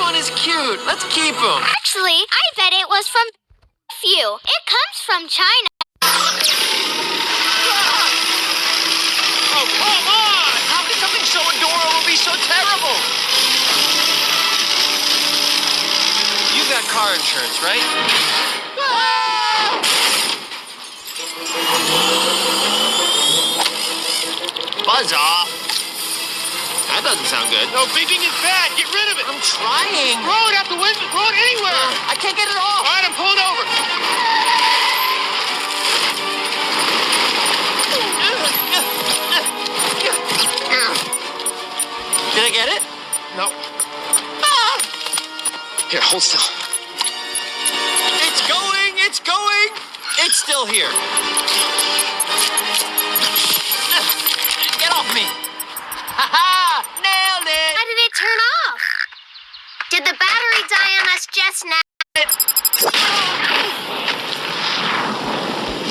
one is cute. Let's keep him. Actually, I bet it was from you. It comes from China. Oh, come on! How can something so adorable be so terrible? You got car insurance, right? Buzz off. That doesn't sound good. No, beeping is bad. Get rid of it. I'm trying. Throw it out the window. Throw it anywhere. I can't get it off. All right, I'm pulling over. Did I get it? No. Ah! Here, hold still. It's going! It's going! It's still here. Get off me! Ha-ha! Nailed it! How did it turn off? Did the battery die on us just now?